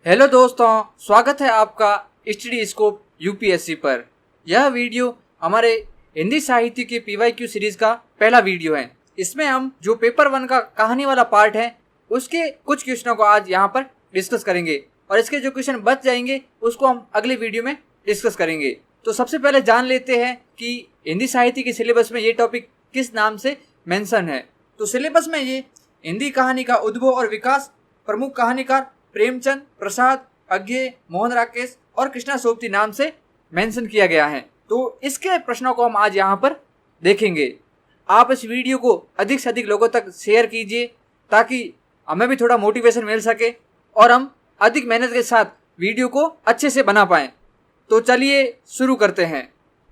Hello दोस्तों, स्वागत है आपका स्टडी स्कोप यूपीएससी पर। यह वीडियो हमारे हिंदी साहित्य के पीवाईक्यू सीरीज का पहला वीडियो है। इसमें हम जो पेपर 1 का कहानी वाला पार्ट है उसके कुछ क्वेश्चनों को आज यहाँ पर डिस्कस करेंगे और इसके जो क्वेश्चन बच जाएंगे उसको हम अगले वीडियो में डिस्कस करेंगे। तो सबसे पहले जान लेते हैं कि हिंदी साहित्य के सिलेबस में ये टॉपिक किस नाम से मेंशन है। तो सिलेबस में ये हिंदी कहानी का उद्भव और विकास, प्रमुख कहानीकार प्रेमचंद, प्रसाद, अज्ञेय, मोहन राकेश और कृष्णा सोबती नाम से मेंशन किया गया है। तो इसके प्रश्नों को हम आज यहाँ पर देखेंगे। आप इस वीडियो को अधिक से अधिक लोगों तक शेयर कीजिए ताकि हमें भी थोड़ा मोटिवेशन मिल सके और हम अधिक मेहनत के साथ वीडियो को अच्छे से बना पाएं। तो चलिए शुरू करते हैं।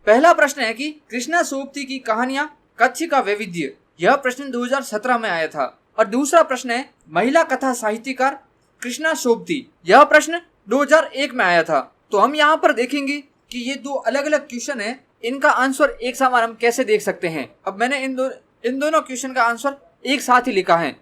पहला प्रश्न है कि कृष्णा सोबती की कहानियां कच्छ का वैविध्य। यह प्रश्न 2017 में आया था। और दूसरा प्रश्न है महिला कथा साहित्यकार कृष्णा सोबती। यह प्रश्न 2001 में आया था। तो हम यहाँ पर देखेंगे कि ये दो अलग अलग क्वेश्चन है, इनका आंसर एक समान हम कैसे देख सकते हैं। अब मैंने इन दोनों क्वेश्चन का आंसर एक साथ ही लिखा है।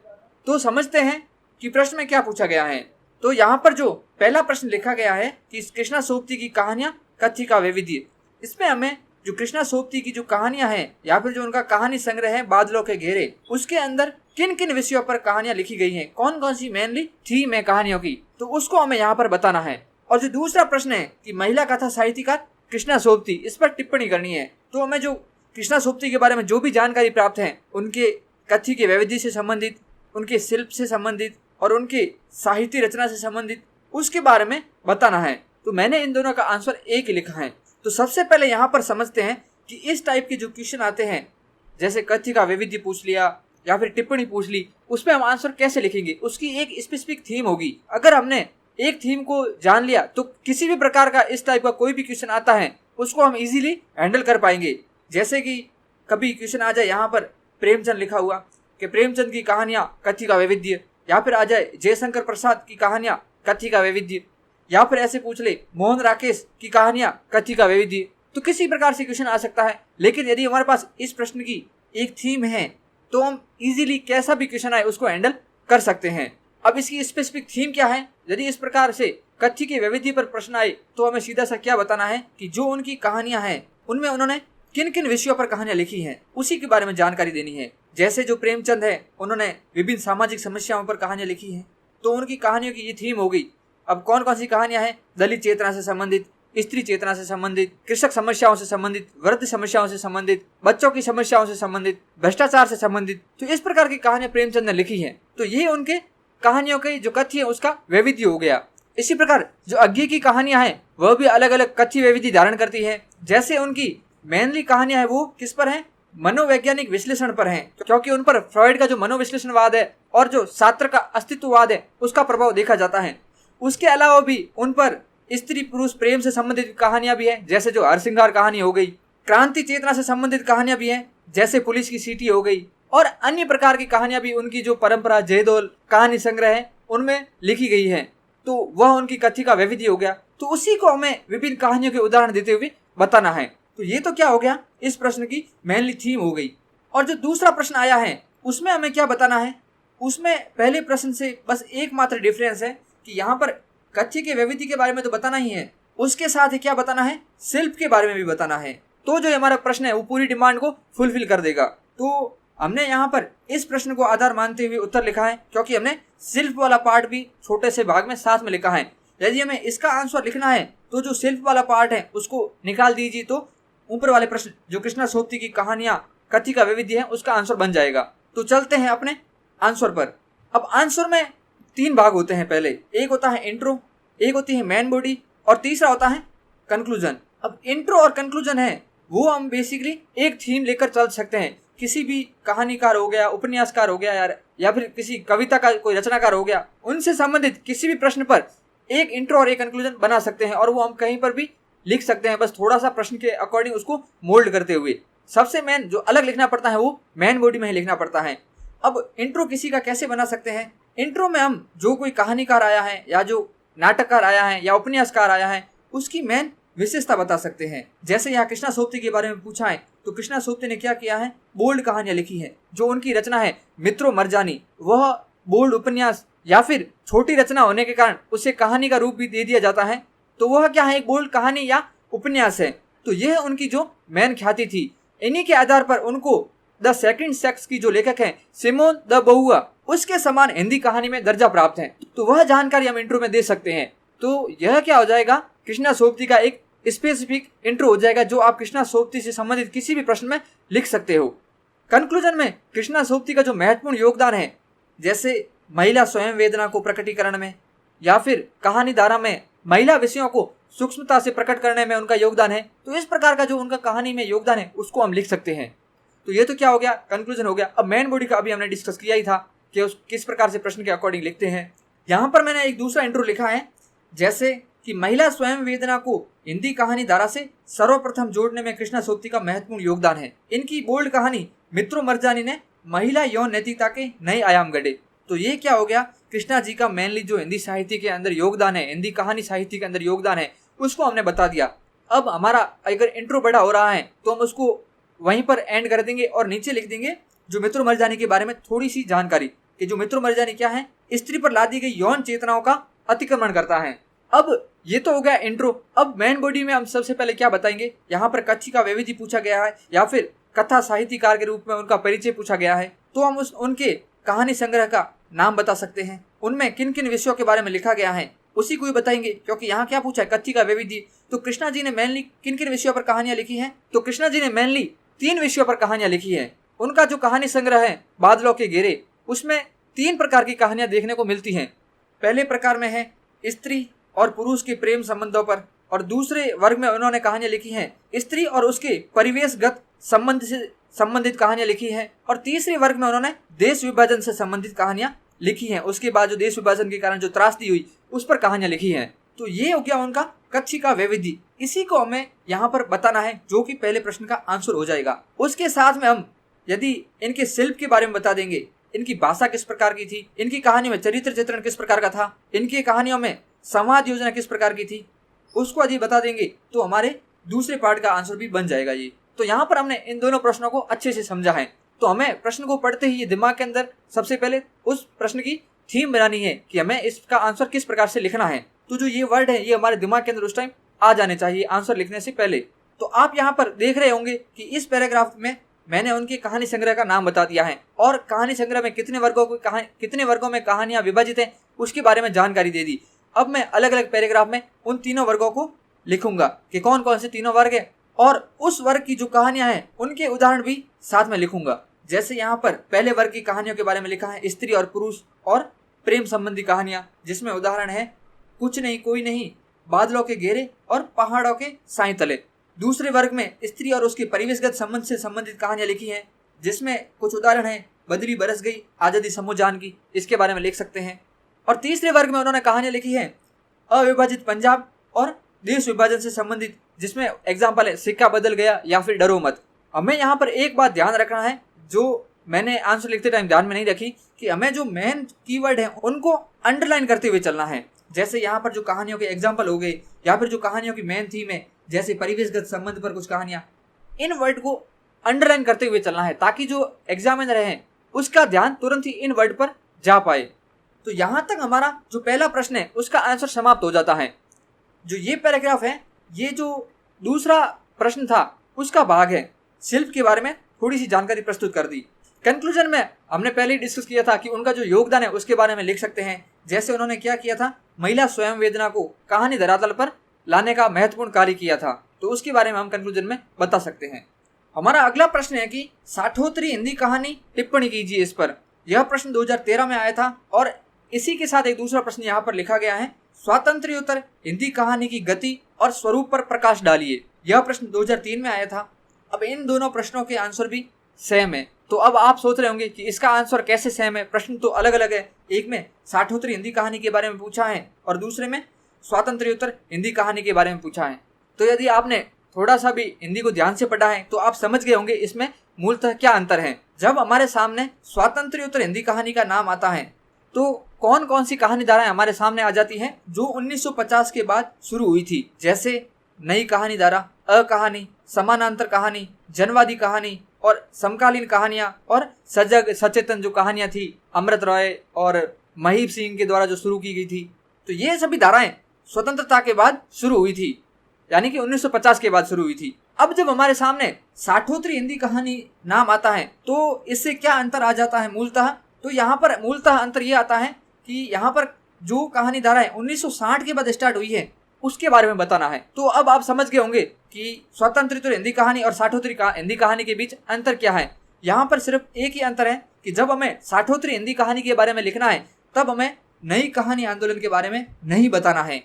तो समझते हैं कि प्रश्न में क्या पूछा गया है। तो यहाँ पर जो पहला प्रश्न लिखा गया है कि कृष्णा सोबती की कहानियां कच्छ का वैविध्य, इसमें हमें जो कृष्णा सोबती की जो कहानियां हैं या फिर जो उनका कहानी संग्रह है बादलों के घेरे, उसके अंदर किन किन विषयों पर कहानियां लिखी गई हैं, कौन कौन सी मेनली थीम है कहानियों की, तो उसको हमें यहाँ पर बताना है। और जो दूसरा प्रश्न है कि महिला कथा साहित्यकार कृष्णा सोबती, इस पर टिप्पणी करनी है। तो हमें जो कृष्णा सोबती के बारे में जो भी जानकारी प्राप्त है, उनके कच्छ के वैविध्य से संबंधित, उनके शिल्प से संबंधित और उनके साहित्य रचना से संबंधित, उसके बारे में बताना है। तो मैंने इन दोनों का आंसर एक ही लिखा है। तो सबसे पहले यहाँ पर समझते हैं कि इस टाइप के जो क्वेश्चन आते हैं, जैसे कच्छ का वैविध्य पूछ लिया या फिर टिप्पणी पूछ ली, उसपे हम आंसर कैसे लिखेंगे। उसकी एक स्पेसिफिक थीम होगी। अगर हमने एक थीम को जान लिया तो किसी भी प्रकार का इस टाइप का कोई भी क्वेश्चन आता है उसको हम इजीली हैंडल कर पाएंगे। जैसे कि कभी क्वेश्चन आ जाए यहाँ पर प्रेमचंद लिखा हुआ कि प्रेमचंद की कहानियां कच्छ का वैविध्य, या फिर आ जाए जयशंकर प्रसाद की कहानियां कच्छ का वैविध्य, या फिर ऐसे पूछ ले मोहन राकेश की कहानियां कच्छ का वैविध्य, तो किसी प्रकार से क्वेश्चन आ सकता है। लेकिन यदि हमारे पास इस प्रश्न की एक थीम है तो हम इजीली कैसा भी क्वेश्चन आए उसको हैंडल कर सकते हैं। अब इसकी स्पेसिफिक थीम क्या है, यदि इस प्रकार से कच्छ के वैविध्य पर प्रश्न आए तो हमें सीधा सा क्या बताना है कि जो उनकी कहानियां हैं उनमें उन्होंने किन किन विषयों पर कहानियां लिखी हैं, उसी के बारे में जानकारी देनी है। जैसे जो प्रेमचंद है उन्होंने विभिन्न सामाजिक समस्याओं पर कहानियां लिखी हैं, तो उनकी कहानियों की ये थीम हो गई। अब कौन कौन सी कहानियां हैं, दलित चेतना से संबंधित, स्त्री चेतना से संबंधित, कृषक समस्याओं से संबंधित, वृद्ध समस्याओं से संबंधित, बच्चों की समस्याओं से संबंधित, भ्रष्टाचार से संबंधित, तो इस प्रकार की कहानियां प्रेमचंद ने लिखी हैं। तो ये उनके कहानियों के जो कच्छ है उसका वैविध्य हो गया। इसी प्रकार जो अज्ञेय की कहानियां हैं वह भी अलग अलग कच्छ वैविध्य धारण करती है। जैसे उनकी मेनली कहानियां है वो किस पर है, मनोवैज्ञानिक विश्लेषण पर है, क्योंकि उन पर फ्रॉइड का जो मनोविश्लेषणवाद है और जो सार्त्र का अस्तित्ववाद है उसका प्रभाव देखा जाता है। उसके अलावा भी उन पर स्त्री पुरुष प्रेम से संबंधित कहानियां भी है, जैसे जो हरसिंगार कहानी हो गई, क्रांति चेतना से संबंधित कहानियां भी हैं, जैसे पुलिस की सीटी हो गई, और अन्य प्रकार की कहानियां भी उनकी जो परंपरा जयदोल कहानी संग्रह है उनमें लिखी गई है। तो वह उनकी कच्छ का वैविध्य हो गया। तो उसी को हमें विभिन्न कहानियों के उदाहरण देते हुए बताना है। तो ये तो क्या हो गया, इस प्रश्न की मेनली थीम हो गई। और जो दूसरा प्रश्न आया है उसमें हमें क्या बताना है, उसमें पहले प्रश्न से बस एकमात्र डिफरेंस है कि यहाँ पर कच्छ के वैविध्य के बारे में तो बताना ही है, उसके साथ ही क्या बताना है, शिल्प के बारे में भी बताना है। तो जो हमारा प्रश्न है वो पूरी डिमांड को फुलफिल कर देगा। तो हमने यहाँ पर इस प्रश्न को आधार मानते हुए उत्तर लिखा है, क्योंकि हमने शिल्प वाला पार्ट भी छोटे से भाग में साथ में लिखा है। यदि हमें इसका आंसर लिखना है तो जो शिल्प वाला पार्ट है उसको निकाल दीजिए, तो ऊपर वाले प्रश्न जो कृष्णा सोबती की कहानियां कच्छ का वैविध्य है उसका आंसर बन जाएगा। तो चलते हैं अपने आंसर पर। अब आंसर में 3 भाग होते हैं। पहले एक होता है इंट्रो, एक होती है मेन बॉडी और तीसरा होता है कंक्लूजन। अब इंट्रो और कंक्लूजन है वो हम बेसिकली एक थीम लेकर चल सकते हैं। किसी भी कहानीकार हो गया, उपन्यासकार हो गया यार, या फिर किसी कविता का कोई रचनाकार हो गया, उनसे संबंधित किसी भी प्रश्न पर एक इंट्रो और एक कंक्लूजन बना सकते हैं और वो हम कहीं पर भी लिख सकते हैं, बस थोड़ा सा प्रश्न के अकॉर्डिंग उसको मोल्ड करते हुए। सबसे मेन जो अलग लिखना पड़ता है वो मेन बॉडी में ही लिखना पड़ता है। अब इंट्रो किसी का कैसे बना सकते हैं, इंट्रो में हम जो कोई कहानीकार आया है या जो नाटककार आया है या उपन्यासकार आया है उसकी मेन विशेषता बता सकते हैं। जैसे यहाँ कृष्णा सोबती के बारे में पूछा है तो कृष्णा सोबती ने क्या किया है, बोल्ड कहानियां लिखी है। जो उनकी रचना है मित्रों मरजानी, वह बोल्ड उपन्यास या फिर छोटी रचना होने के कारण उसे कहानी का रूप भी दे दिया जाता है, तो वह क्या है, एक बोल्ड कहानी या उपन्यास है। तो यह उनकी जो मेन ख्याति थी। इन्हीं के आधार पर उनको द सेकंड सेक्स की जो लेखक है सिमोन द बहुआ, उसके समान हिंदी कहानी में दर्जा प्राप्त है। तो वह जानकारी हम इंट्रो में दे सकते हैं। तो यह क्या हो जाएगा, कृष्णा सोबती का एक स्पेसिफिक इंट्रो हो जाएगा जो आप कृष्णा सोबती से संबंधित किसी भी प्रश्न में लिख सकते हो। कंक्लूजन में कृष्णा सोबती का जो महत्वपूर्ण योगदान है, जैसे महिला स्वयं वेदना को प्रकटीकरण में या फिर कहानी धारा में महिला विषयों को सूक्ष्मता से प्रकट करने में उनका योगदान है, तो इस प्रकार का जो उनका कहानी में योगदान है उसको हम लिख सकते हैं। तो ये तो क्या हो गया, कंक्लूजन हो गया। अब मेन बॉडी का अभी हमने डिस्कस किया ही था कि उस किस प्रकार से प्रश्न के अकॉर्डिंग लिखते हैं। यहाँ पर मैंने एक दूसरा इंट्रो लिखा है, जैसे कि महिला स्वयं वेदना को हिंदी कहानी धारा से सर्वप्रथम जोड़ने में कृष्णा सोबती का महत्वपूर्ण योगदान है। इनकी बोल्ड कहानी मित्रों मरजानी ने महिला यौन नैतिकता के नए आयाम गढ़े। तो ये क्या हो गया, कृष्णा जी का मेनली जो हिंदी साहित्य के अंदर योगदान है, हिंदी कहानी साहित्य के अंदर योगदान है, उसको हमने बता दिया। अब हमारा अगर इंट्रो बड़ा हो रहा है तो हम उसको वहीं पर एंड कर देंगे और नीचे लिख देंगे जो मित्रों मरजानी के बारे में थोड़ी सी जानकारी कि जो मित्रों मरजानी क्या है, स्त्री पर लादी गई यौन चेतनाओं का अतिक्रमण करता है। अब ये तो हो गया इंट्रो। अब मेन बॉडी में हम सबसे पहले क्या बताएंगे, यहाँ पर कच्छी का वैविध्य पूछा गया है या फिर कथा साहित्यकार के रूप में उनका परिचय पूछा गया है, तो हम उनके कहानी संग्रह का नाम बता सकते हैं, उनमें किन किन विषयों के बारे में लिखा गया है उसी को ही बताएंगे। क्योंकि यहाँ क्या पूछा है, कच्छी का वैविध्य, तो कृष्णा जी ने मेनली किन किन विषयों पर कहानियां लिखी हैं, तो कृष्णा जी ने मेनली 3 विषयों पर कहानियां लिखी है। उनका जो कहानी संग्रह है बादलों के घेरे, उसमें 3 प्रकार की कहानियां देखने को मिलती हैं। पहले प्रकार में है स्त्री और पुरुष के प्रेम संबंधों पर, और दूसरे वर्ग में उन्होंने कहानियां लिखी हैं स्त्री और उसके परिवेशगत संबंध से संबंधित कहानियां लिखी हैं, और तीसरे वर्ग में उन्होंने देश विभाजन से संबंधित कहानियां लिखी हैं। उसके बाद जो देश विभाजन के कारण जो त्रासदी हुई उस पर कहानियां लिखी हैं। तो ये हो गया उनका कच्छी का वैविध्य। इसी को हमें यहाँ पर बताना है, जो कि पहले प्रश्न का आंसर हो जाएगा। उसके साथ में हम यदि इनके शिल्प के बारे में बता देंगे, इनकी भाषा किस प्रकार की थी, इनकी कहानी में चरित्र चित्रण किस प्रकार का था, इनकी कहानियों में संवाद योजना किस प्रकार की थी, उसको यदि बता देंगे तो हमारे दूसरे पार्ट का आंसर भी बन जाएगा। ये तो यहाँ पर हमने इन दोनों प्रश्नों को अच्छे से समझा है। तो हमें प्रश्न को पढ़ते ही ये दिमाग के अंदर सबसे पहले उस प्रश्न की थीम बनानी है कि हमें इसका आंसर किस प्रकार से लिखना है। तो जो ये वर्ड है ये हमारे दिमाग के अंदर उस टाइम आ जाने चाहिए आंसर लिखने से पहले। तो आप यहाँ पर देख रहे होंगे कि इस पैराग्राफ में मैंने उनकी कहानी संग्रह का नाम बता दिया है और कहानी संग्रह में कितने वर्गों में कहानियां विभाजित हैं उसके बारे में जानकारी दे दी। अब मैं अलग अलग पैराग्राफ में उन तीनों वर्गों को लिखूंगा कि कौन कौन से तीनों वर्ग है, और उस वर्ग की जो कहानियां हैं उनके उदाहरण भी साथ में लिखूंगा। जैसे यहाँ पर पहले वर्ग की कहानियों के बारे में लिखा है स्त्री और पुरुष और प्रेम संबंधी कहानियां, जिसमें उदाहरण है कुछ नहीं कोई नहीं, बादलों के घेरे और पहाड़ों के साई तले। दूसरे वर्ग में स्त्री और उसके परिवेशगत संबंध से संबंधित कहानियां लिखी हैं, जिसमें कुछ उदाहरण है बदरी बरस गई आजादी समूजान की, इसके बारे में लिख सकते हैं। और तीसरे वर्ग में उन्होंने कहानियां लिखी है अविभाजित पंजाब और देश विभाजन से संबंधित, जिसमें एग्जाम्पल है सिक्का बदल गया या फिर डरो मत। हमें यहाँ पर एक बात ध्यान रखना है जो मैंने आंसर लिखते टाइम ध्यान में नहीं रखी, कि हमें जो मेन कीवर्ड है उनको अंडरलाइन करते हुए चलना है। जैसे यहाँ पर जो कहानियों के एग्जाम्पल हो गए या फिर जो कहानियों की मेन थीम है, जैसे परिवेशगत संबंध पर कुछ कहानियां, इन वर्ड को अंडरलाइन करते हुए चलना है ताकि जो एग्जामिनर है उसका ध्यान तुरंत ही इन वर्ड पर जा पाए। तो यहाँ तक हमारा जो पहला प्रश्न है उसका आंसर समाप्त हो जाता है। जो ये पैराग्राफ है, ये जो दूसरा प्रश्न था उसका भाग है, शिल्प के बारे में थोड़ी सी जानकारी प्रस्तुत कर दी। कंक्लूजन में हमने पहले ही डिस्कस किया था कि उनका जो योगदान है उसके बारे में लिख सकते हैं। जैसे उन्होंने क्या किया था, महिला स्वयं वेदना को कहानी धरातल पर लाने का महत्वपूर्ण कार्य किया था, तो उसके बारे में हम कंक्लूजन में बता सकते हैं। हमारा अगला प्रश्न है कि साठोत्तरी हिंदी कहानी टिप्पणी कीजिए इस पर। यह प्रश्न 2013 में आया था और इसी के साथ एक दूसरा प्रश्न यहाँ पर लिखा गया है, स्वातंत्र्योत्तर हिंदी कहानी की गति और स्वरूप पर प्रकाश डालिए। यह प्रश्न 2003 में आया था। अब इन दोनों प्रश्नों के आंसर भी सेम है। तो अब आप सोच रहे होंगे कि इसका आंसर कैसे सेम है, प्रश्न तो अलग अलग है। एक में साठोत्तरी हिंदी कहानी के बारे में पूछा है और दूसरे में स्वातंत्र्योत्तर हिंदी कहानी के बारे में पूछा है। तो यदि आपने थोड़ा सा भी हिंदी को ध्यान से पढ़ा है तो आप समझ गए होंगे इसमें मूलतः क्या अंतर है। जब हमारे सामने स्वातंत्र्योत्तर हिंदी कहानी का नाम आता है तो कौन कौन सी कहानी धाराएं हमारे सामने आ जाती हैं जो 1950 के बाद शुरू हुई थी, जैसे नई कहानी धारा, अकहानी, समानांतर कहानी, जनवादी कहानी और समकालीन कहानियां, और सजग सचेतन जो कहानियां थी अमृत रॉय और महीप सिंह के द्वारा जो शुरू की गई थी। तो ये सभी धाराएं स्वतंत्रता के बाद शुरू हुई थी, यानी कि 1950 के बाद शुरू हुई थी। अब जब हमारे सामने साठोत्तरी हिंदी कहानी नाम आता है तो इससे क्या अंतर आ जाता है मूलतः? तो यहाँ पर मूलतः अंतर ये आता है कि यहाँ पर जो कहानी धाराएं 1960 के बाद स्टार्ट हुई है उसके बारे में बताना है। तो अब आप समझ गए होंगे कि स्वतंत्रोत्तर हिंदी कहानी और साठोत्तरी हिंदी कहानी के बीच अंतर क्या है। यहाँ पर सिर्फ एक ही अंतर है कि जब हमें साठोत्तरी हिंदी कहानी के बारे में लिखना है तब हमें नई कहानी आंदोलन के बारे में नहीं बताना है,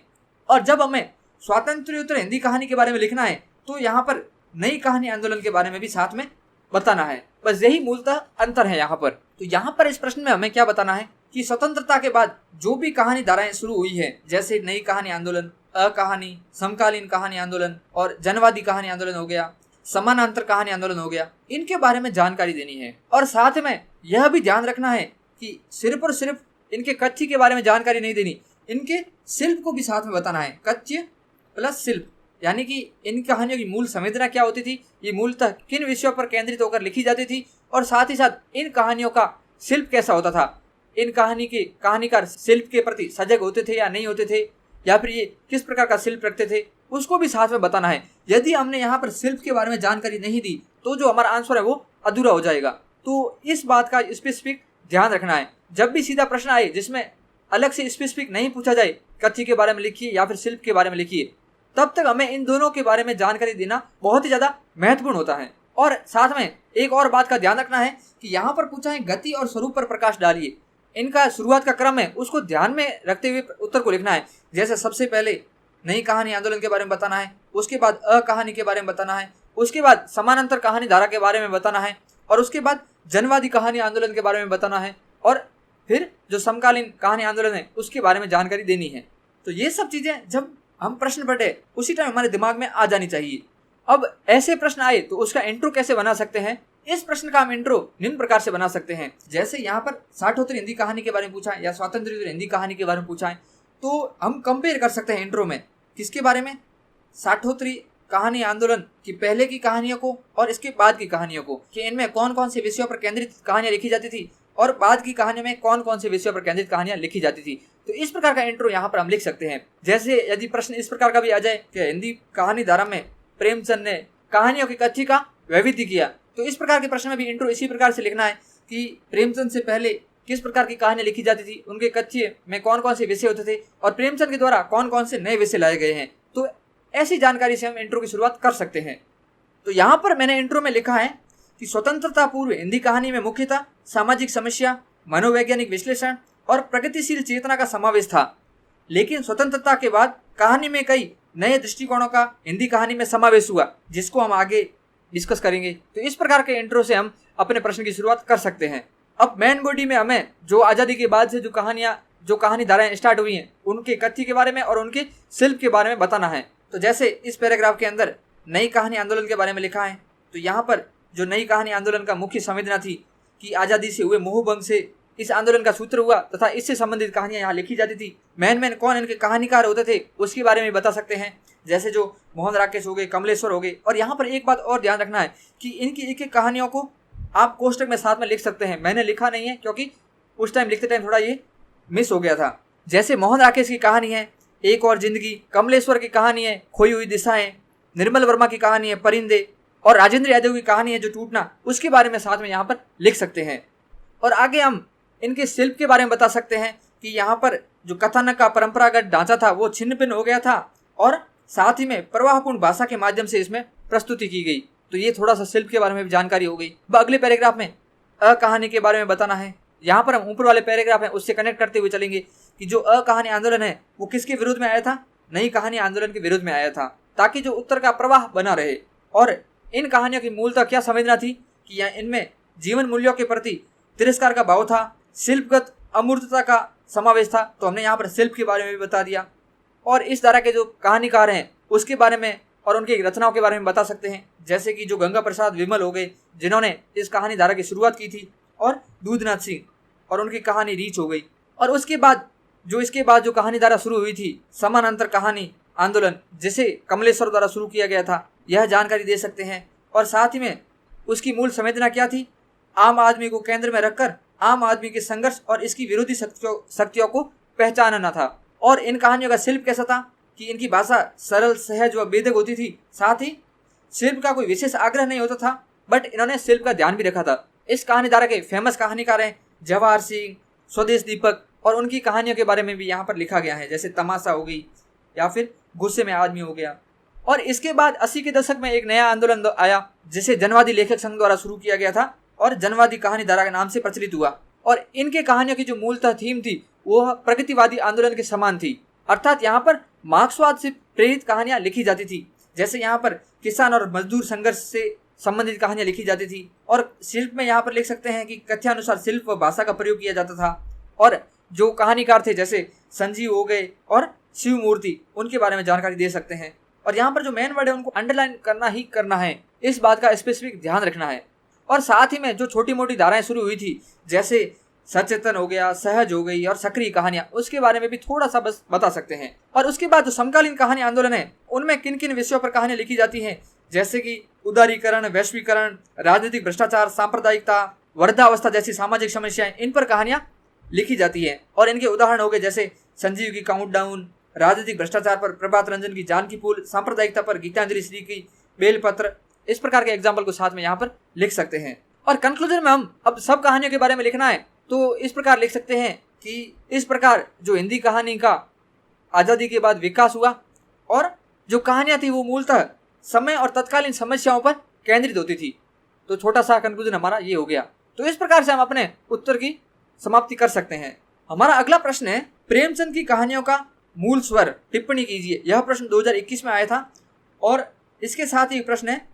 और जब हमें स्वातंत्र्योत्तर हिंदी कहानी के बारे में लिखना है तो यहाँ पर नई कहानी आंदोलन के बारे में भी साथ में बताना है। बस यही मूलतः अंतर है यहाँ पर। तो यहाँ पर इस प्रश्न में हमें क्या बताना है कि स्वतंत्रता के बाद जो भी कहानी धाराएं शुरू हुई है, जैसे नई कहानी आंदोलन, अकहानी, समकालीन कहानी आंदोलन और जनवादी कहानी आंदोलन हो गया, समानांतर कहानी आंदोलन हो गया, इनके बारे में जानकारी देनी है। और साथ में यह भी ध्यान रखना है कि सिर्फ और सिर्फ इनके कथ्य के बारे में जानकारी नहीं देनी, इनके शिल्प को भी साथ में बताना है। कथ्य प्लस शिल्प, यानी कि इन कहानियों की मूल संवेदना क्या होती थी, ये मूलतः किन विषयों पर केंद्रित होकर लिखी जाती थी, और साथ ही साथ इन कहानियों का शिल्प कैसा होता था, इन कहानी के कहानीकार शिल्प के प्रति सजग होते थे या नहीं होते थे, या फिर ये किस प्रकार का शिल्प रखते थे, उसको भी साथ में बताना है। यदि हमने यहाँ पर शिल्प के बारे में जानकारी नहीं दी तो जो हमारा आंसर है वो अधूरा हो जाएगा। तो इस बात का स्पेसिफिक ध्यान रखना है। जब भी सीधा प्रश्न आए जिसमें अलग से स्पेसिफिक नहीं पूछा जाए कथ्य के बारे में लिखिए या फिर शिल्प के बारे में लिखिए, तब तक हमें इन दोनों के बारे में जानकारी देना बहुत ही ज़्यादा महत्वपूर्ण होता है। और साथ में एक और बात का ध्यान रखना है कि यहाँ पर पूछा है गति और स्वरूप पर प्रकाश डालिए। इनका शुरुआत का क्रम है उसको ध्यान में रखते हुए उत्तर को लिखना है। जैसे सबसे पहले नई कहानी आंदोलन के बारे में बताना है, उसके बाद अकहानी के बारे में बताना है, उसके बाद समानांतर कहानी धारा के बारे में बताना है, और उसके बाद जनवादी कहानी आंदोलन के बारे में बताना है, और फिर जो समकालीन कहानी आंदोलन है उसके बारे में जानकारी देनी है। तो ये सब चीज़ें जब हम प्रश्न पढ़े उसी टाइम हमारे दिमाग में आ जानी चाहिए। अब ऐसे प्रश्न आए तो उसका इंट्रो कैसे बना सकते हैं? इस प्रश्न का हम इंट्रो निम्न प्रकार से बना सकते हैं। जैसे यहाँ पर साठोत्तरी हिंदी कहानी के बारे में पूछा है या स्वातंत्र्योत्तर हिंदी कहानी के बारे में पूछा है, तो हम कंपेयर कर सकते हैं इंट्रो में किसके बारे में, साठोत्तरी कहानी आंदोलन की पहले की कहानियों को और इसके बाद की कहानियों को, कि इनमें कौन कौन से विषयों पर केंद्रित कहानियां लिखी जाती थी और बाद की कहानियों में कौन कौन से विषयों पर केंद्रित कहानियां लिखी जाती थी। तो इस प्रकार का इंट्रो यहाँ पर हम लिख सकते हैं। जैसे यदि प्रश्न इस प्रकार का भी आ जाए कि हिंदी कहानी धारा में प्रेमचंद ने कहानियों की कथ्य का वैविध्य किया, तो इस प्रकार के प्रश्न में भी इंट्रो इसी प्रकार से लिखना है कि प्रेमचंद से पहले किस प्रकार की कहानी लिखी जाती थी, उनके कथ्य में कौन कौन से विषय होते थे और प्रेमचंद के द्वारा कौन कौन से नए विषय लाए गए हैं। तो ऐसी जानकारी से हम इंट्रो की शुरुआत कर सकते हैं। तो यहाँ पर मैंने इंट्रो में लिखा है कि स्वतंत्रता पूर्व हिंदी कहानी में मुख्यतः सामाजिक समस्या, मनोवैज्ञानिक विश्लेषण और प्रगतिशील चेतना का समावेश था, लेकिन स्वतंत्रता के बाद कहानी में कई नए दृष्टिकोणों का हिंदी कहानी में समावेश हुआ, जिसको हम आगे डिस्कस करेंगे। तो इस प्रकार के इंट्रो से हम अपने प्रश्न की शुरुआत कर सकते हैं। अब मेन बॉडी में हमें जो आज़ादी के बाद से जो कहानी धाराएं स्टार्ट हुई हैं उनके कथ्य के बारे में और उनके शिल्प के बारे में बताना है। तो जैसे इस पैराग्राफ के अंदर नई कहानी आंदोलन के बारे में लिखा है, तो यहाँ पर जो नई कहानी आंदोलन का मुख्य संवेदना थी कि आज़ादी से हुए मोहभंग से इस आंदोलन का सूत्र हुआ तथा इससे संबंधित कहानियां यहाँ लिखी जाती थी। मेन कौन इनके कहानीकार होते थे उसके बारे में बता सकते हैं, जैसे जो मोहन राकेश हो गए, कमलेश्वर हो गए। और यहाँ पर एक बात और ध्यान रखना है कि इनकी एक एक कहानियों को आप कोष्टक में साथ में लिख सकते हैं। मैंने लिखा नहीं है क्योंकि उस टाइम लिखते टाइम थोड़ा ये मिस हो गया था। जैसे मोहन राकेश की कहानी है एक और जिंदगी, कमलेश्वर की कहानी है खोई हुई दिशाएं, निर्मल वर्मा की कहानी है परिंदे, और राजेंद्र यादव की कहानी है जो टूटना, उसके बारे में साथ में यहाँ पर लिख सकते हैं। और आगे हम इनके शिल्प के बारे में बता सकते हैं कि यहाँ पर जो कथानक का परंपरागत ढांचा था वो छिन्न भिन्न हो गया था और साथ ही में प्रवाहपूर्ण भाषा के माध्यम से इसमें प्रस्तुति की गई। तो ये थोड़ा सा शिल्प के बारे में भी जानकारी हो गई। अब अगले पैराग्राफ में अकहानी के बारे में बताना है। यहाँ पर हम ऊपर वाले पैराग्राफ है उससे कनेक्ट करते हुए चलेंगे कि जो अकहानी आंदोलन है वो किसके विरोध में आया था, नई कहानी आंदोलन के विरोध में आया था, ताकि जो उत्तर का प्रवाह बना रहे। और इन कहानियों की मूलतः क्या संवेदना थी कि इनमें जीवन मूल्यों के प्रति तिरस्कार का भाव था, शिल्पगत अमूर्तता का समावेश था। तो हमने यहाँ पर शिल्प के बारे में भी बता दिया। और इस तरह के जो कहानीकार हैं उसके बारे में और उनकी रचनाओं के बारे में बता सकते हैं, जैसे कि जो गंगा प्रसाद विमल हो गए जिन्होंने इस कहानी धारा की शुरुआत की थी, और दूधनाथ सिंह, और उनकी कहानी रीच हो गई। और उसके बाद इसके बाद जो कहानी धारा शुरू हुई थी समानांतर कहानी आंदोलन, जिसे कमलेश्वर द्वारा शुरू किया गया था, यह जानकारी दे सकते हैं। और साथ ही में उसकी मूल संवेदना क्या थी, आम आदमी को केंद्र में रखकर आम आदमी के संघर्ष और इसकी विरोधी शक्तियों को पहचानना था। और इन कहानियों का शिल्प कैसा था कि इनकी भाषा सरल, सहज व वेदक होती थी। साथ ही शिल्प का कोई विशेष आग्रह नहीं होता था, बट इन्होंने शिल्प का ध्यान भी रखा था। इस कहानी धारा के फेमस कहानीकार हैं जवाहर सिंह, स्वदेश दीपक, और उनकी कहानियों के बारे में भी यहाँ पर लिखा गया है, जैसे तमाशा हो गई या फिर गुस्से में आदमी हो गया। और इसके बाद 80 के दशक में एक नया आंदोलन आया जिसे जनवादी लेखक संघ द्वारा शुरू किया गया था और जनवादी कहानी धारा के नाम से प्रचलित हुआ। और इनके कहानियों की जो मूलतः थीम थी वो प्रगतिवादी आंदोलन के समान थी, अर्थात यहाँ पर मार्क्सवाद से प्रेरित कहानियां लिखी जाती थी। जैसे यहाँ पर किसान और मजदूर संघर्ष से संबंधित कहानियां लिखी जाती थी। और शिल्प में यहाँ पर लिख सकते हैं कि कथ्यानुसार शिल्प व भाषा का प्रयोग किया जाता था। और जो कहानीकार थे जैसे संजीव हो गए और शिव मूर्ति, उनके बारे में जानकारी दे सकते हैं। और यहाँ पर जो मेन वर्ड है उनको अंडरलाइन करना ही करना है, इस बात का स्पेसिफिक ध्यान रखना है। और साथ ही में जो छोटी मोटी धाराएं शुरू हुई थी जैसे सचेतन हो गया, सहज हो गई और सक्रिय कहानियां, उसके बारे में भी थोड़ा सा बस बता सकते हैं। और उसके बाद जो समकालीन कहानी आंदोलन है उनमें किन किन विषयों पर कहानियां लिखी जाती हैं, जैसे कि उदारीकरण, वैश्वीकरण, राजनीतिक भ्रष्टाचार, सांप्रदायिकता, वृद्धावस्था जैसी सामाजिक समस्याएं, इन पर कहानियां लिखी जाती है। और इनके उदाहरण हो गए जैसे संजीव की काउंटडाउन, राजनीतिक भ्रष्टाचार पर प्रभात रंजन की जानकी फूल, सांप्रदायिकता पर गीतांजलि श्री की बेलपत्र, इस प्रकार के एग्जाम्पल को साथ में यहाँ पर लिख सकते हैं। और कंक्लूजन में हम अब सब कहानियों के बारे में लिखना है तो इस प्रकार लिख सकते हैं कि इस प्रकार जो हिंदी कहानी का आज़ादी के बाद विकास हुआ और जो कहानियाँ थी वो मूलतः समय और तत्कालीन समस्याओं पर केंद्रित होती थी। तो छोटा सा कंक्लूजन हमारा ये हो गया। तो इस प्रकार से हम अपने उत्तर की समाप्ति कर सकते हैं। हमारा अगला प्रश्न है, प्रेमचंद की कहानियों का मूल स्वर टिप्पणी कीजिए। यह प्रश्न 2021 में आया था। और इसके साथ ही प्रश्न है,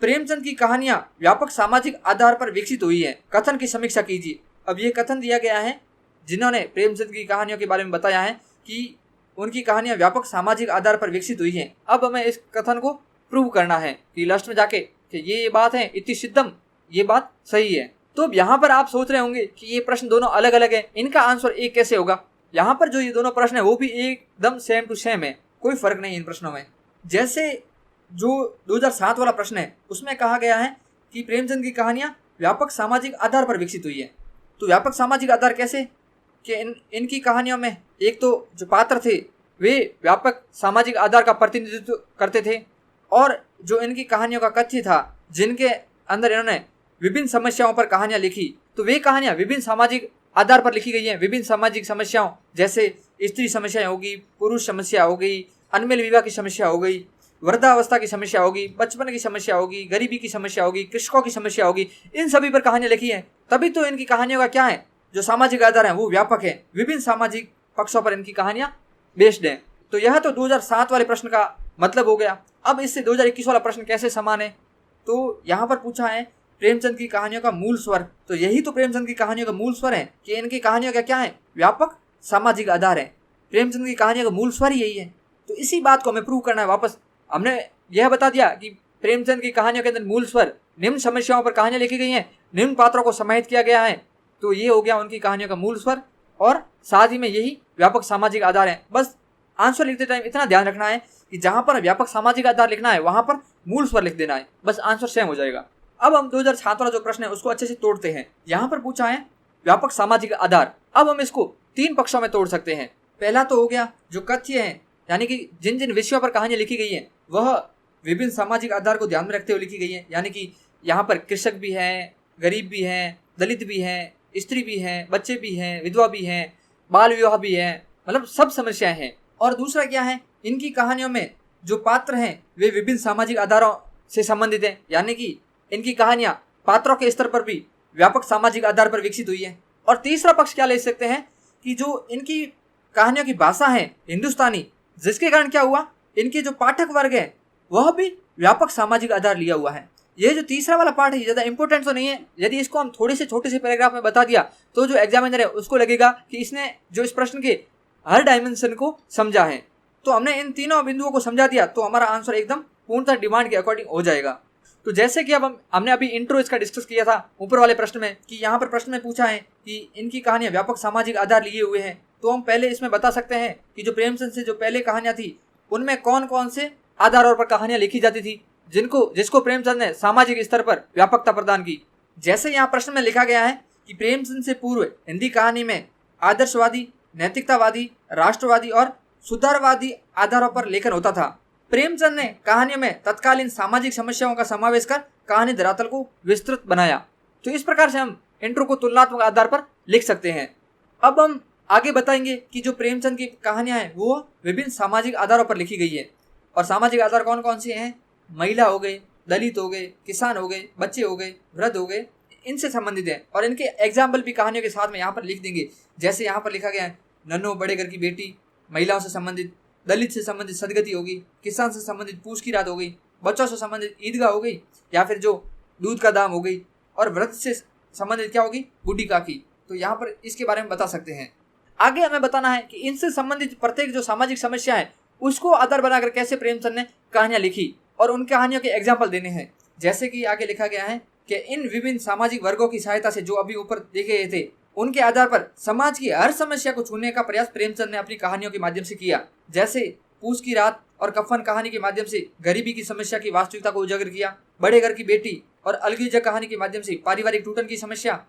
प्रेमचंद की कहानियां व्यापक सामाजिक आधार पर विकसित हुई है, कथन की समीक्षा कीजिए। अब ये कथन दिया गया है जिन्होंने प्रेमचंद की कहानियों के बारे में बताया है कि उनकी कहानियां व्यापक सामाजिक आधार पर विकसित हुई हैं। अब हमें इस कथन को प्रूव करना है कि लास्ट में जाके कि ये बात है, इति सिद्धम, ये बात सही है। तो अब यहाँ पर आप सोच रहे होंगे कि ये प्रश्न दोनों अलग अलग है, इनका आंसर एक कैसे होगा। यहाँ पर जो ये दोनों प्रश्न है वो भी एकदम सेम टू सेम है, कोई फर्क नहीं इन प्रश्नों में। जैसे जो 2007 वाला प्रश्न है उसमें कहा गया है कि प्रेमचंद की कहानियां व्यापक सामाजिक आधार पर विकसित हुई है। तो व्यापक सामाजिक आधार कैसे कि इनकी कहानियों में एक तो जो पात्र थे वे व्यापक सामाजिक आधार का प्रतिनिधित्व करते थे, और जो इनकी कहानियों का कथ्य था जिनके अंदर इन्होंने विभिन्न समस्याओं पर कहानियां लिखी, तो वे कहानियां विभिन्न सामाजिक आधार पर लिखी गई हैं। विभिन्न सामाजिक समस्याओं जैसे स्त्री समस्या होगी, पुरुष समस्या हो गई, अनमेल विवाह की समस्या हो गई, वृद्धावस्था की समस्या होगी, बचपन की समस्या होगी, गरीबी की समस्या होगी, कृषकों की समस्या होगी, इन सभी पर कहानियां लिखी हैं। तभी तो इनकी कहानियों का क्या है, जो सामाजिक आधार है वो व्यापक है, विभिन्न सामाजिक पक्षों पर इनकी कहानियां बेस्ड हैं। तो यह तो 2007 वाले प्रश्न का मतलब हो गया। अब इससे 2021 वाला प्रश्न कैसे समान है, तो यहाँ पर पूछा है प्रेमचंद की कहानियों का मूल स्वर। तो यही तो प्रेमचंद की कहानियों का मूल स्वर है कि इनकी कहानियों का क्या है, व्यापक सामाजिक आधार है। प्रेमचंद की कहानियों का मूल स्वर ही यही है। तो इसी बात को हमें प्रूव करना है। वापस हमने यह बता दिया कि प्रेमचंद की कहानियों के अंदर मूल स्वर, निम्न समस्याओं पर कहानियां लिखी गई हैं, निम्न पात्रों को समाहित किया गया है। तो ये हो गया उनकी कहानियों का मूल स्वर, और साथ ही में यही व्यापक सामाजिक आधार है। बस आंसर लिखते टाइम इतना ध्यान रखना है कि जहां पर व्यापक सामाजिक आधार लिखना है वहां पर मूल स्वर लिख देना है, बस आंसर सेम हो जाएगा। अब हम 2007 वाला जो प्रश्न है उसको अच्छे से तोड़ते हैं। यहाँ पर पूछा है व्यापक सामाजिक आधार। अब हम इसको 3 पक्षों में तोड़ सकते हैं। पहला तो हो गया जो कथ्य है, यानी कि जिन जिन विषयों पर कहानियां लिखी गई हैं वह विभिन्न सामाजिक आधार को ध्यान में रखते हुए लिखी गई है। यानी कि यहाँ पर कृषक भी हैं, गरीब भी हैं, दलित भी हैं, स्त्री भी हैं, बच्चे भी हैं, विधवा भी हैं, बाल विवाह भी है, मतलब सब समस्याएं हैं। और दूसरा क्या है, इनकी कहानियों में जो पात्र हैं वे विभिन्न सामाजिक आधारों से संबंधित हैं, यानी कि इनकी कहानियां पात्रों के स्तर पर भी व्यापक सामाजिक आधार पर विकसित हुई है। और तीसरा पक्ष क्या ले सकते हैं कि जो इनकी कहानियों की भाषा है हिंदुस्तानी, जिसके कारण क्या हुआ, इनके जो पाठक वर्ग है वह भी व्यापक सामाजिक आधार लिया हुआ है। ये जो तीसरा वाला पार्ट है ज़्यादा इंपॉर्टेंट तो नहीं है। यदि इसको हम थोड़े से छोटे से पैराग्राफ में बता दिया तो जो एग्जामिनर है उसको लगेगा कि इसने जो इस प्रश्न के हर डायमेंशन को समझा है। तो हमने इन तीनों बिंदुओं को समझा दिया तो हमारा आंसर एकदम पूर्णतः डिमांड के अकॉर्डिंग हो जाएगा। तो जैसे कि अब हमने अभी इंट्रो इसका डिस्कस किया था ऊपर वाले प्रश्न में कि यहाँ पर प्रश्न में पूछा है कि इनकी कहानियां व्यापक सामाजिक आधार लिए हुए हैं, तो हम पहले इसमें बता सकते हैं कि जो प्रेमचंद से जो पहले कहानियां थी उनमें कौन कौन से आधारों पर कहानियां लिखी जाती थी जिसको प्रेमचंद ने सामाजिक स्तर पर व्यापकता प्रदान की। जैसे यहाँ प्रश्न में लिखा गया है कि प्रेमचंद से पूर्व हिंदी कहानी में आदर्शवादी, नैतिकतावादी, राष्ट्रवादी और सुधारवादी आधारों पर लेखन होता था। प्रेमचंद ने कहानियों में तत्कालीन सामाजिक समस्याओं का समावेश कर कहानी धरातल को विस्तृत बनाया। तो इस प्रकार से हम इंट्रो को तुलनात्मक आधार पर लिख सकते हैं। अब हम आगे बताएंगे कि जो प्रेमचंद की कहानियां हैं वो विभिन्न सामाजिक आधारों पर लिखी गई है। और सामाजिक आधार कौन कौन से हैं? महिला हो गए, दलित हो गए, किसान हो गए, बच्चे हो गए, वृद्ध हो गए, इनसे संबंधित है। और इनके एग्जाम्पल भी कहानियों के साथ में यहाँ पर लिख देंगे। जैसे यहाँ पर लिखा गया है नन्हो बड़े घर की बेटी, महिलाओं से संबंधित, दलित से संबंधित सदगति हो गई, किसान से संबंधित पूछ की रात हो गई, बच्चों से संबंधित ईदगाह हो गई, या फिर जो दूध का दाम हो गई, और वृद्ध से संबंधित क्या होगी? बूढ़ी काकी। तो यहाँ पर इसके बारे में बता सकते हैं। आगे हमें बताना है कि इनसे संबंधित प्रत्येक जो सामाजिक समस्या है उसको आधार बनाकर कैसे प्रेमचंद ने कहानियां लिखी और उन कहानियों के एग्जाम्पल देने हैं। जैसे कि आगे लिखा गया है कि इन विभिन्न सामाजिक वर्गों की सहायता से, जो अभी ऊपर देखे गए थे, उनके आधार पर समाज की हर समस्या को छूने का प्रयास प्रेमचंद ने अपनी कहानियों के माध्यम से किया। जैसे पूछ की रात और कफन कहानी के माध्यम से गरीबी की समस्या की वास्तविकता को उजागर किया, बड़े घर की बेटी और अलगीजा कहानी के माध्यम से पारिवारिक टूटन की समस्या,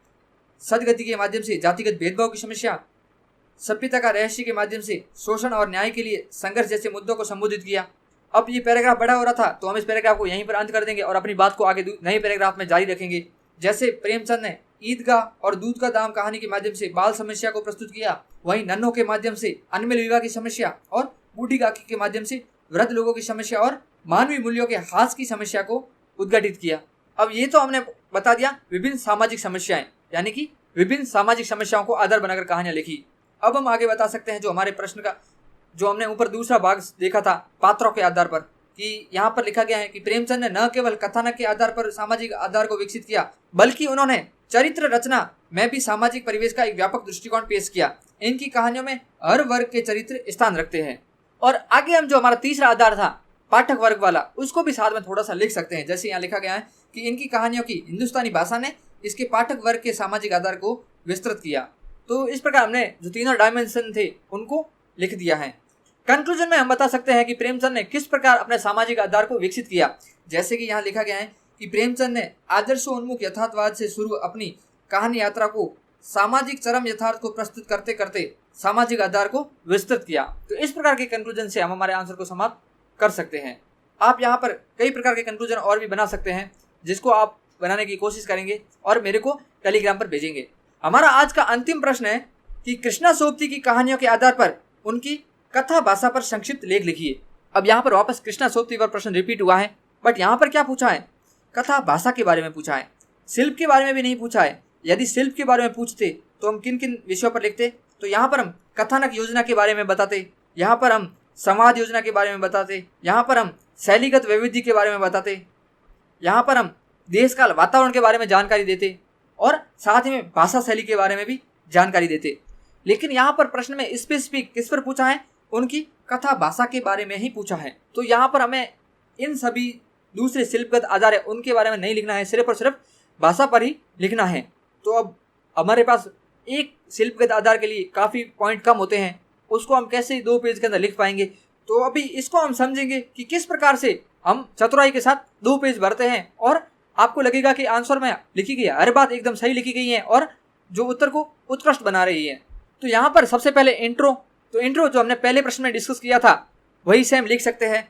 सदगति के माध्यम से जातिगत भेदभाव की समस्या, सभ्यता का रहस्य के माध्यम से शोषण और न्याय के लिए संघर्ष जैसे मुद्दों को संबोधित किया। अब ये पैराग्राफ बड़ा हो रहा था तो हम इस पैराग्राफ को यहीं पर अंत कर देंगे और अपनी बात को आगे नए पैराग्राफ में जारी रखेंगे। जैसे प्रेमचंद ने ईदगाह और दूध का दाम कहानी के माध्यम से बाल समस्या को प्रस्तुत किया, वहीं नन्हों के माध्यम से अनमेल विवाह की समस्या और बूढ़ी काकी के माध्यम से वृद्ध लोगों की समस्या और मानवीय मूल्यों के ह्रास की समस्या को उद्घाटित किया। अब ये तो हमने बता दिया विभिन्न सामाजिक समस्याएं, यानी कि विभिन्न सामाजिक समस्याओं को आधार बनाकर कहानियां लिखी। अब हम आगे बता सकते हैं जो हमारे प्रश्न का जो हमने ऊपर दूसरा भाग देखा था पात्रों के आधार पर, कि यहाँ पर लिखा गया है कि प्रेमचंद ने न केवल कथानक के आधार पर सामाजिक आधार को विकसित किया, बल्कि उन्होंने चरित्र रचना में भी सामाजिक परिवेश का एक व्यापक दृष्टिकोण पेश किया। इनकी कहानियों में हर वर्ग के चरित्र स्थान रखते हैं। और आगे हम जो हमारा तीसरा आधार था पाठक वर्ग वाला, उसको भी साथ में थोड़ा सा लिख सकते हैं। जैसे यहाँ लिखा गया है कि इनकी कहानियों की हिंदुस्तानी भाषा ने इसके पाठक वर्ग के सामाजिक आधार को विस्तृत किया। तो इस प्रकार हमने जो तीनों डायमेंशन थे उनको लिख दिया है। कंक्लूजन में हम बता सकते हैं कि प्रेमचंद ने किस प्रकार अपने सामाजिक आधार को विकसित किया। जैसे कि यहाँ लिखा गया है कि प्रेमचंद ने आदर्शोन्मुख यथार्थवाद से शुरू अपनी कहानी यात्रा को सामाजिक चरम यथार्थ को प्रस्तुत करते करते सामाजिक आधार को विस्तृत किया। तो इस प्रकार के कंक्लूजन से हम हमारे आंसर को समाप्त कर सकते हैं। आप यहाँ पर कई प्रकार के कंक्लूजन और भी बना सकते हैं, जिसको आप बनाने की कोशिश करेंगे और मेरे को टेलीग्राम पर भेजेंगे। हमारा आज का अंतिम प्रश्न है कि कृष्णा सोबती की कहानियों के आधार पर उनकी कथा भाषा पर संक्षिप्त लेख लिखिए। अब यहाँ पर वापस कृष्णा सोबती पर प्रश्न रिपीट हुआ है, बट यहाँ पर क्या पूछा है? कथा भाषा के बारे में पूछा है, शिल्प के बारे में भी नहीं पूछा है। यदि शिल्प के बारे में पूछते तो हम किन किन विषयों पर लिखते? तो यहाँ पर हम कथानक योजना के बारे में बताते, यहाँ पर हम संवाद योजना के बारे में बताते, यहाँ पर हम शैलीगत वैविध्य के बारे में बताते, यहाँ पर हम देश काल वातावरण के बारे में जानकारी देते और साथ ही में भाषा शैली के बारे में भी जानकारी देते। लेकिन यहाँ पर प्रश्न में स्पेसिफिक किस पर पूछा है? उनकी कथा भाषा के बारे में ही पूछा है। तो यहाँ पर हमें इन सभी दूसरे शिल्पगत आधार है उनके बारे में नहीं लिखना है, सिर्फ और सिर्फ भाषा पर ही लिखना है। तो अब हमारे पास एक शिल्पगत आधार के लिए काफ़ी पॉइंट कम होते हैं, उसको हम कैसे 2 पेज के अंदर लिख पाएंगे? तो अभी इसको हम समझेंगे कि किस प्रकार से हम चतुराई के साथ 2 पेज भरते हैं और आपको लगेगा कि आंसर में लिखी गई हर बात एकदम सही लिखी गई है और जो उत्तर को उत्कृष्ट बना रही है। तो यहाँ पर सबसे पहले इंट्रो, तो इंट्रो जो हमने पहले प्रश्न में डिस्कस किया था वही सेम लिख सकते हैं।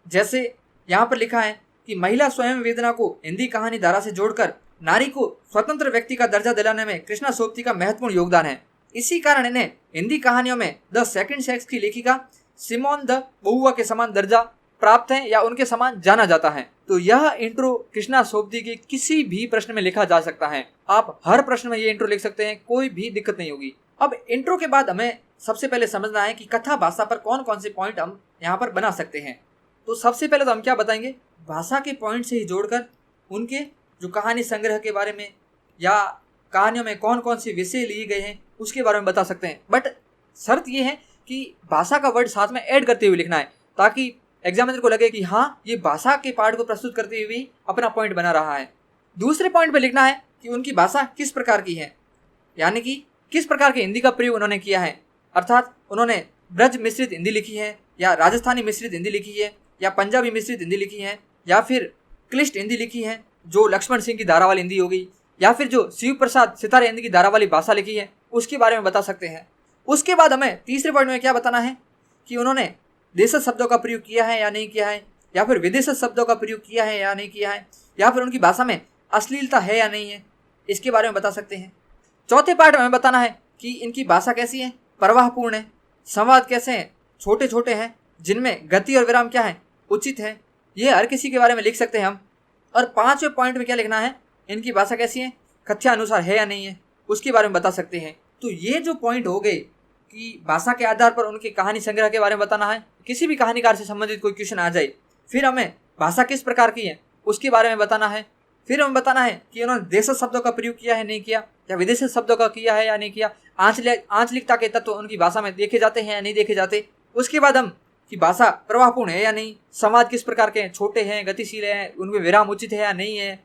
जैसे यहाँ पर लिखा है कि महिला स्वयं वेदना को हिंदी कहानी धारा से जोड़कर नारी को स्वतंत्र व्यक्ति का दर्जा दिलाने में कृष्णा सोबती का महत्वपूर्ण योगदान है। इसी कारण इन्हें हिंदी कहानियों में द सेकंड सेक्स की लेखिका सिमोन द बहुआ के समान दर्जा प्राप्त है या उनके समान जाना जाता है। तो यह इंट्रो कृष्णा सोबती के किसी भी प्रश्न में लिखा जा सकता है। आप हर प्रश्न में ये इंट्रो लिख सकते हैं, कोई भी दिक्कत नहीं होगी। अब इंट्रो के बाद हमें सबसे पहले समझना है कि कथा भाषा पर कौन कौन से पॉइंट हम यहाँ पर बना सकते हैं। तो सबसे पहले तो हम क्या बताएंगे, भाषा के पॉइंट से ही जोड़कर उनके जो कहानी संग्रह के बारे में या कहानियों में कौन कौन से विषय लिए गए हैं उसके बारे में बता सकते हैं। बट शर्त ये है कि भाषा का वर्ड साथ में ऐड करते हुए लिखना है, ताकि एग्जामिनर को लगे कि हाँ ये भाषा के पार्ट को प्रस्तुत करते हुए अपना पॉइंट बना रहा है। दूसरे पॉइंट पे लिखना है कि उनकी भाषा किस प्रकार की है, यानी कि किस प्रकार की हिंदी का प्रयोग उन्होंने किया है। अर्थात उन्होंने ब्रज मिश्रित हिंदी लिखी है या राजस्थानी मिश्रित हिंदी लिखी है या पंजाबी मिश्रित हिंदी लिखी है या फिर क्लिष्ट हिंदी लिखी है जो लक्ष्मण सिंह की धारा वाली हिंदी हो गई, या फिर जो शिव प्रसाद सितारे हिंद की धारावाली भाषा लिखी है उसके बारे में बता सकते हैं। उसके बाद हमें तीसरे पॉइंट में क्या बताना है कि उन्होंने देशज शब्दों का प्रयोग किया है या नहीं किया है, या फिर विदेशज शब्दों का प्रयोग किया है या नहीं किया है, या फिर उनकी भाषा में अश्लीलता है या नहीं है, इसके बारे में बता सकते हैं। चौथे पार्ट में हमें बताना है कि इनकी भाषा कैसी है, प्रवाहपूर्ण है, संवाद कैसे हैं, छोटे छोटे हैं, जिनमें गति और विराम क्या है, उचित है, ये हर किसी के बारे में लिख सकते हैं हम। और पांचवें पॉइंट में क्या लिखना है, इनकी भाषा कैसी है, कथ्यानुसार है या नहीं है, उसके बारे में बता सकते हैं। तो ये जो पॉइंट हो गए कि भाषा के आधार पर उनकी कहानी संग्रह के बारे में बताना है, किसी भी कहानीकार से संबंधित कोई क्वेश्चन आ जाए, फिर हमें भाषा किस प्रकार की है उसके बारे में बताना है, फिर हमें बताना है कि उन्होंने देशज शब्दों का प्रयोग किया है नहीं किया, या विदेशी शब्दों का किया है या नहीं किया, आंचलिकता के तत्व उनकी भाषा में देखे जाते हैं या नहीं देखे जाते। उसके बाद हम कि भाषा प्रवाहपूर्ण है या नहीं, संवाद किस प्रकार के हैं, छोटे हैं, गतिशील हैं, उनमें विराम उचित है या नहीं है,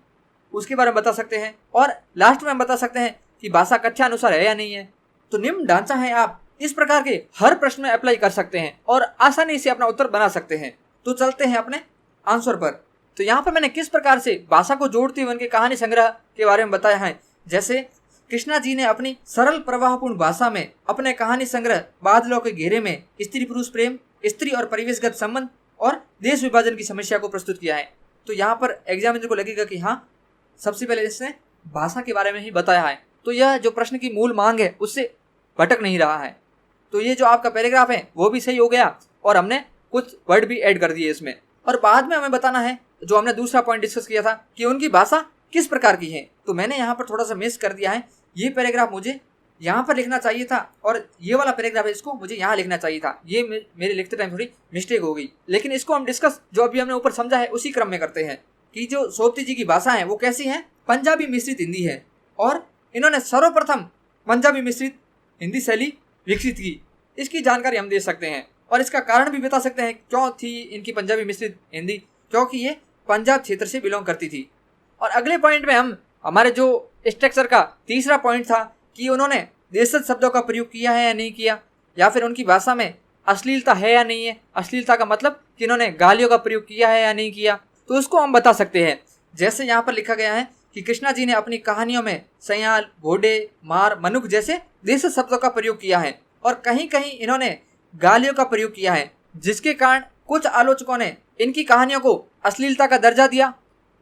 उसके बारे में बता सकते हैं। और लास्ट में हम बता सकते हैं कि भाषा कथ्यानुसार है या नहीं है। तो निम्न ढांचा है, आप इस प्रकार के हर प्रश्न में अप्लाई कर सकते हैं और आसानी से अपना उत्तर बना सकते हैं। तो चलते हैं अपने आंसर पर। तो यहाँ पर मैंने किस प्रकार से भाषा को जोड़ते हुए उनके कहानी संग्रह के बारे में बताया है। जैसे कृष्णा जी ने अपनी सरल प्रवाहपूर्ण भाषा में अपने कहानी संग्रह बादलों के घेरे में स्त्री पुरुष प्रेम, स्त्री और परिवेशगत संबंध और देश विभाजन की समस्या को प्रस्तुत किया है। तो यहाँ पर एग्जामिनर को लगेगा कि हाँ, सबसे पहले इसने भाषा के बारे में ही बताया है, तो यह जो प्रश्न की मूल मांग है उससे भटक नहीं रहा है। तो ये जो आपका पैराग्राफ है वो भी सही हो गया और हमने कुछ वर्ड भी ऐड कर दिए इसमें। और बाद में हमें बताना है, जो हमने दूसरा पॉइंट डिस्कस किया था कि उनकी भाषा किस प्रकार की है, तो मैंने यहाँ पर थोड़ा सा मिस कर दिया है। ये पैराग्राफ मुझे यहाँ पर लिखना चाहिए था और ये वाला पैराग्राफ है इसको मुझे यहाँ लिखना चाहिए था। ये मेरे लिखते टाइम थोड़ी मिस्टेक हो गई, लेकिन इसको हम डिस्कस जो अभी हमने ऊपर समझा है उसी क्रम में करते हैं कि जो सोबती जी की भाषा है वो कैसी है, पंजाबी मिश्रित हिंदी है और इन्होंने सर्वप्रथम पंजाबी मिश्रित हिंदी शैली विकसित की। इसकी जानकारी हम दे सकते हैं और इसका कारण भी बता सकते हैं क्यों थी इनकी पंजाबी मिश्रित हिंदी, क्योंकि ये पंजाब क्षेत्र से बिलोंग करती थी। और अगले पॉइंट में हम हमारे जो स्ट्रक्चर का तीसरा पॉइंट था कि उन्होंने देशज शब्दों का प्रयोग किया है या नहीं किया, या फिर उनकी भाषा में अश्लीलता है या नहीं है। अश्लीलता का मतलब कि इन्होंने गालियों का प्रयोग किया है या नहीं किया, तो उसको हम बता सकते हैं। जैसे यहाँ पर लिखा गया है कि कृष्णा जी ने अपनी कहानियों में सयाल, घोड़े, मार, मनुख जैसे देशज शब्दों का प्रयोग किया है और कहीं कहीं इन्होंने गालियों का प्रयोग किया है, जिसके कारण कुछ आलोचकों ने इनकी कहानियों को अश्लीलता का दर्जा दिया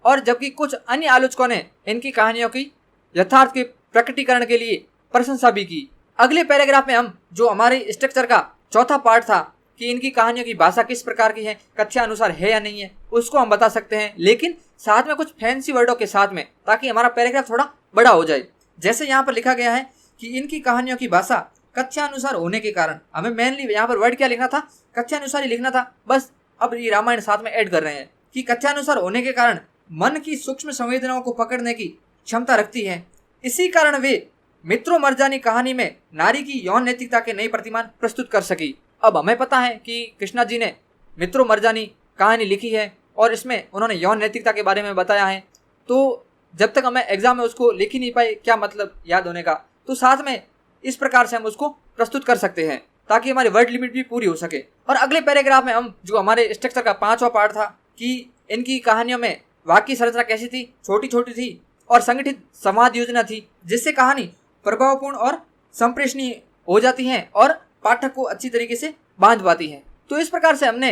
और जबकि कुछ अन्य आलोचकों ने इनकी कहानियों की यथार्थ के प्रकटीकरण के लिए प्रशंसा भी की। अगले पैराग्राफ में हम जो हमारे स्ट्रक्चर का चौथा पार्ट था कि इनकी कहानियों की भाषा किस प्रकार की है, कथ्यानुसार है या नहीं है, उसको हम बता सकते हैं, लेकिन साथ में कुछ फैंसी वर्डों के साथ में, ताकि हमारा पैराग्राफ थोड़ा बड़ा हो जाए। जैसे यहाँ पर लिखा गया है कि इनकी कहानियों की भाषा कथ्यानुसार होने के कारण, हमें मेनली यहाँ पर वर्ड क्या लिखना था, कथ्यानुसार ही लिखना था बस। अब ये रामायण साथ में ऐड कर रहे हैं कि कथ्यानुसार होने के कारण मन की सूक्ष्म संवेदनाओं को पकड़ने की क्षमता रखती है। इसी कारण वे मित्रों मर्जानी कहानी में नारी की यौन नैतिकता के नए प्रतिमान प्रस्तुत कर सकी। अब हमें पता है कि कृष्णा जी ने मित्रों मर्जानी कहानी लिखी है और इसमें उन्होंने यौन नैतिकता के बारे में बताया है, तो जब तक हमें एग्जाम में उसको लिख ही नहीं पाए क्या मतलब याद होने का, तो साथ में इस प्रकार से हम उसको प्रस्तुत कर सकते हैं ताकि हमारी वर्ड लिमिट भी पूरी हो सके। और अगले पैराग्राफ में हम जो हमारे स्ट्रक्चर का पांचवा पार्ट था कि इनकी कहानियों में वाक्य संरचना कैसी थी, छोटी छोटी थी और संगठित संवाद योजना थी, जिससे कहानी प्रभावपूर्ण और संप्रेषणीय हो जाती है और पाठक को अच्छी तरीके से बांध पाती है। तो इस प्रकार से हमने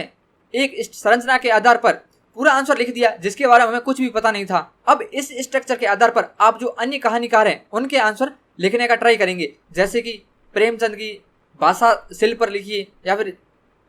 एक संरचना के आधार पर पूरा आंसर लिख दिया जिसके बारे में हमें कुछ भी पता नहीं था। अब इस स्ट्रक्चर के आधार पर आप जो अन्य कहानीकार हैं उनके आंसर लिखने का ट्राई करेंगे, जैसे कि प्रेमचंद की भाषा शिल्प पर लिखिए, या फिर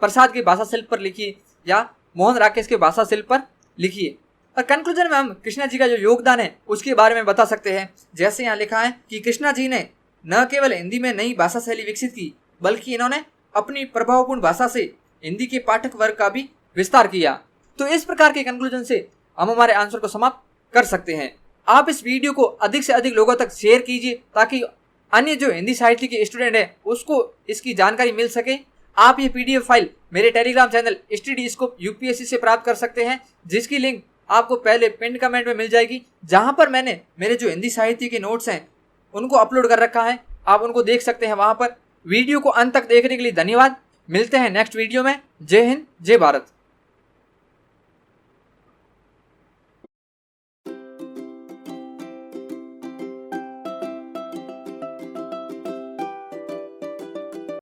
प्रसाद की भाषा शिल्प पर लिखिए, या मोहन राकेश के भाषा शिल्प पर लिखिए। और कंक्लूजन में हम कृष्णा जी का जो योगदान है उसके बारे में बता सकते हैं। जैसे यहाँ लिखा है कि कृष्णा जी ने न केवल हिंदी में नई भाषा शैली विकसित की, बल्कि इन्होंने अपनी प्रभावपूर्ण भाषा से हिंदी के पाठक वर्ग का भी विस्तार किया। तो इस प्रकार के कंक्लूजन से हम हमारे आंसर को समाप्त कर सकते हैं। आप इस वीडियो को अधिक से अधिक लोगों तक शेयर कीजिए ताकि अन्य जो हिंदी साहित्य के स्टूडेंट हैं उसको इसकी जानकारी मिल सके। आप ये PDF फाइल मेरे Telegram channel study scope UPSC से प्राप्त कर सकते हैं, जिसकी लिंक आपको पहले पिन कमेंट में मिल जाएगी, जहां पर मैंने मेरे जो हिंदी साहित्य के नोट्स हैं उनको अपलोड कर रखा है। आप उनको देख सकते हैं वहां पर। वीडियो को अंत तक देखने के लिए धन्यवाद। मिलते हैं नेक्स्ट वीडियो में। जय हिंद, जय भारत।